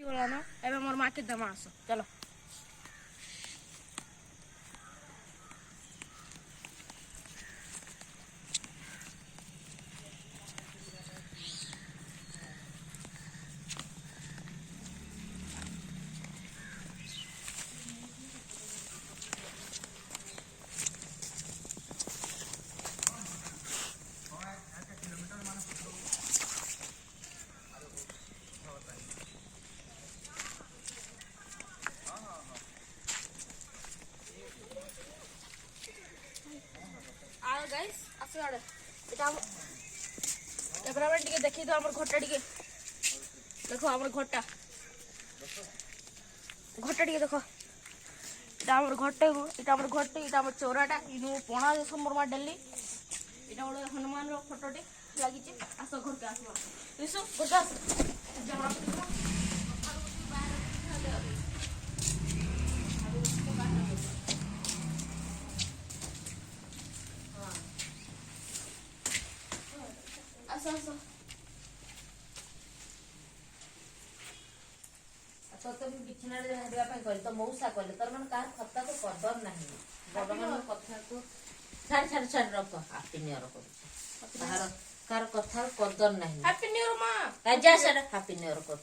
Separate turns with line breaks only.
गला ना एबे मोर माटी दमा आसो चलो गाइस आसो आड़े एटा कैमरामैन टिके देखि दो हमर घोटा टिके देखो हमर घोटा टिके देखो एटा हमर घोटे एटा हमर चोराटा इनु पोणा जे समर मा डेली एटा बडे हनुमान रो फोटोटे लागी छे आसो घर के आसो दिसो गोदा जमा आसो
तो तुम बिछना रे हरिया पे कहली तो मौसा कहले तर मन कार खत्ता तो कदर नाही बड़ मन कथा को छाड़ रख हैप्पी न्यू ईयर कर तार कार कथा कदर नाही
हैप्पी न्यू ईयर मां
राजा सर हैप्पी न्यू ईयर कर